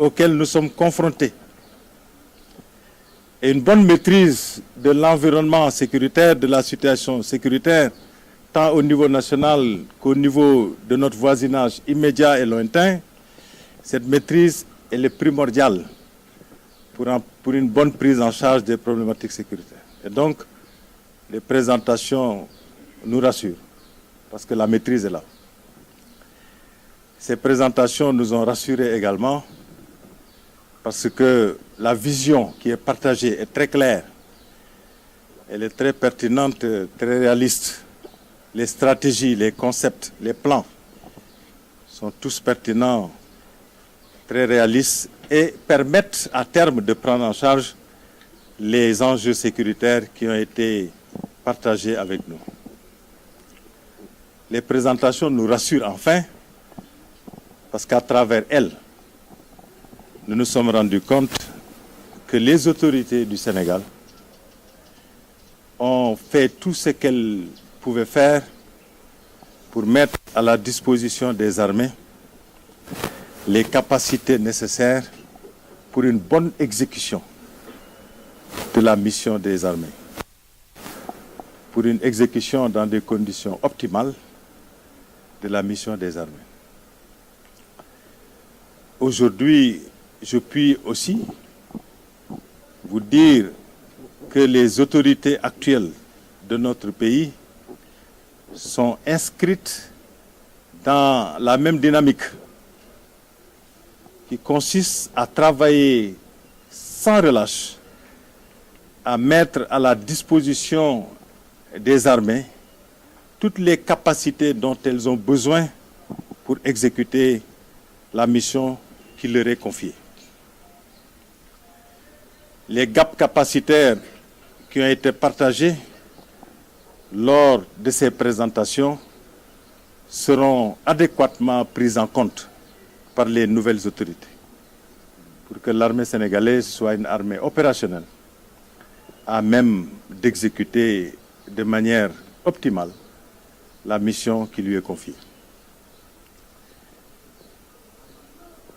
auxquels nous sommes confrontés et une bonne maîtrise de l'environnement sécuritaire, de la situation sécuritaire, tant au niveau national qu'au niveau de notre voisinage immédiat et lointain, cette maîtrise elle est primordiale pour une bonne prise en charge des problématiques sécuritaires. Et donc, les présentations nous rassurent, parce que la maîtrise est là. Ces présentations nous ont rassurés également, parce que la vision qui est partagée est très claire, elle est très pertinente, très réaliste. Les stratégies, les concepts, les plans sont tous pertinents, très réalistes et permettent à terme de prendre en charge les enjeux sécuritaires qui ont été partagés avec nous. Les présentations nous rassurent enfin parce qu'à travers elles, nous nous sommes rendus compte que les autorités du Sénégal ont fait tout ce qu'elles pouvaient faire pour mettre à la disposition des armées les capacités nécessaires pour une bonne exécution de la mission des armées, pour une exécution dans des conditions optimales de la mission des armées. Aujourd'hui, je puis aussi vous dire que les autorités actuelles de notre pays sont inscrites dans la même dynamique qui consiste à travailler sans relâche, à mettre à la disposition des armées toutes les capacités dont elles ont besoin pour exécuter la mission qui leur est confiée. Les gaps capacitaires qui ont été partagés lors de ces présentations seront adéquatement pris en compte par les nouvelles autorités pour que l'armée sénégalaise soit une armée opérationnelle à même d'exécuter de manière optimale la mission qui lui est confiée.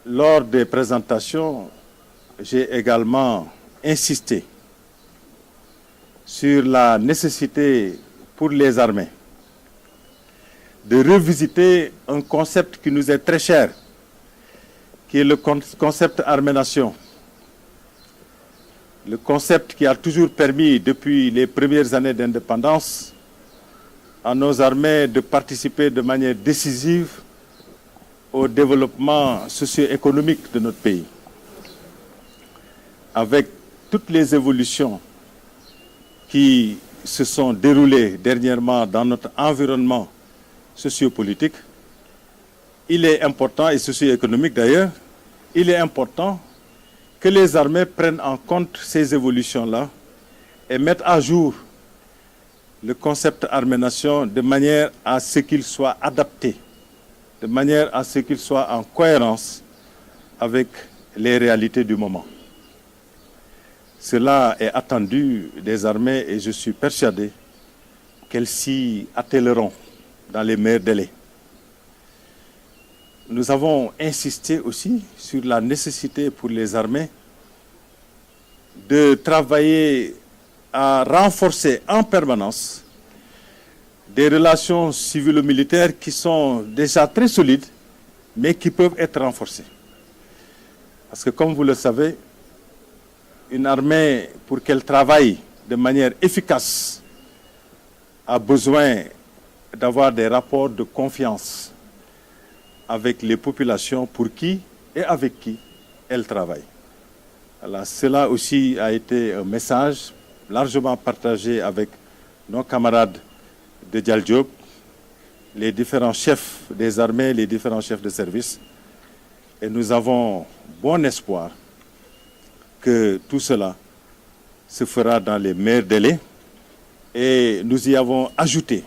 Lors des présentations, j'ai également insisté sur la nécessité pour les armées de revisiter un concept qui nous est très cher, qui est le concept armée-nation. Le concept qui a toujours permis, depuis les premières années d'indépendance, à nos armées de participer de manière décisive au développement socio-économique de notre pays. Avec toutes les évolutions qui se sont déroulées dernièrement dans notre environnement sociopolitique, il est important, et socio-économique d'ailleurs, il est important que les armées prennent en compte ces évolutions-là et mettent à jour le concept armée-nation de manière à ce qu'il soit adapté, de manière à ce qu'il soit en cohérence avec les réalités du moment. Cela est attendu des armées et je suis persuadé qu'elles s'y attelleront dans les meilleurs délais. Nous avons insisté aussi sur la nécessité pour les armées de travailler à renforcer en permanence des relations civilo-militaires qui sont déjà très solides, mais qui peuvent être renforcées. Parce que comme vous le savez, une armée, pour qu'elle travaille de manière efficace, a besoin d'avoir des rapports de confiance avec les populations pour qui et avec qui elle travaille. Alors, cela aussi a été un message largement partagé avec nos camarades de Dial Diop, les différents chefs des armées, les différents chefs de service. Et nous avons bon espoir que tout cela se fera dans les meilleurs délais. Et nous y avons ajouté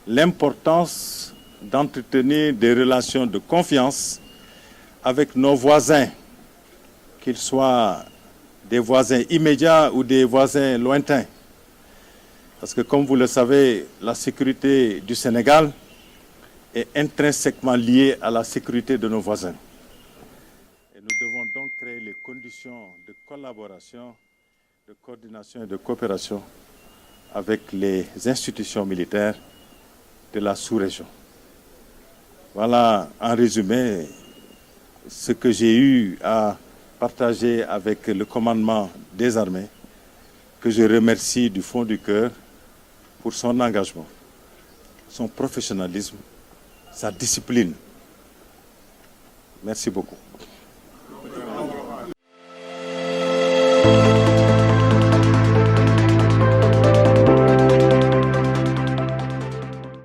l'importance d'entretenir des relations de confiance avec nos voisins, qu'ils soient des voisins immédiats ou des voisins lointains. Parce que comme vous le savez, la sécurité du Sénégal est intrinsèquement liée à la sécurité de nos voisins. Et nous devons collaboration, de coordination et de coopération avec les institutions militaires de la sous-région. Voilà, en résumé, ce que j'ai eu à partager avec le commandement des armées, que je remercie du fond du cœur pour son engagement, son professionnalisme, sa discipline. Merci beaucoup.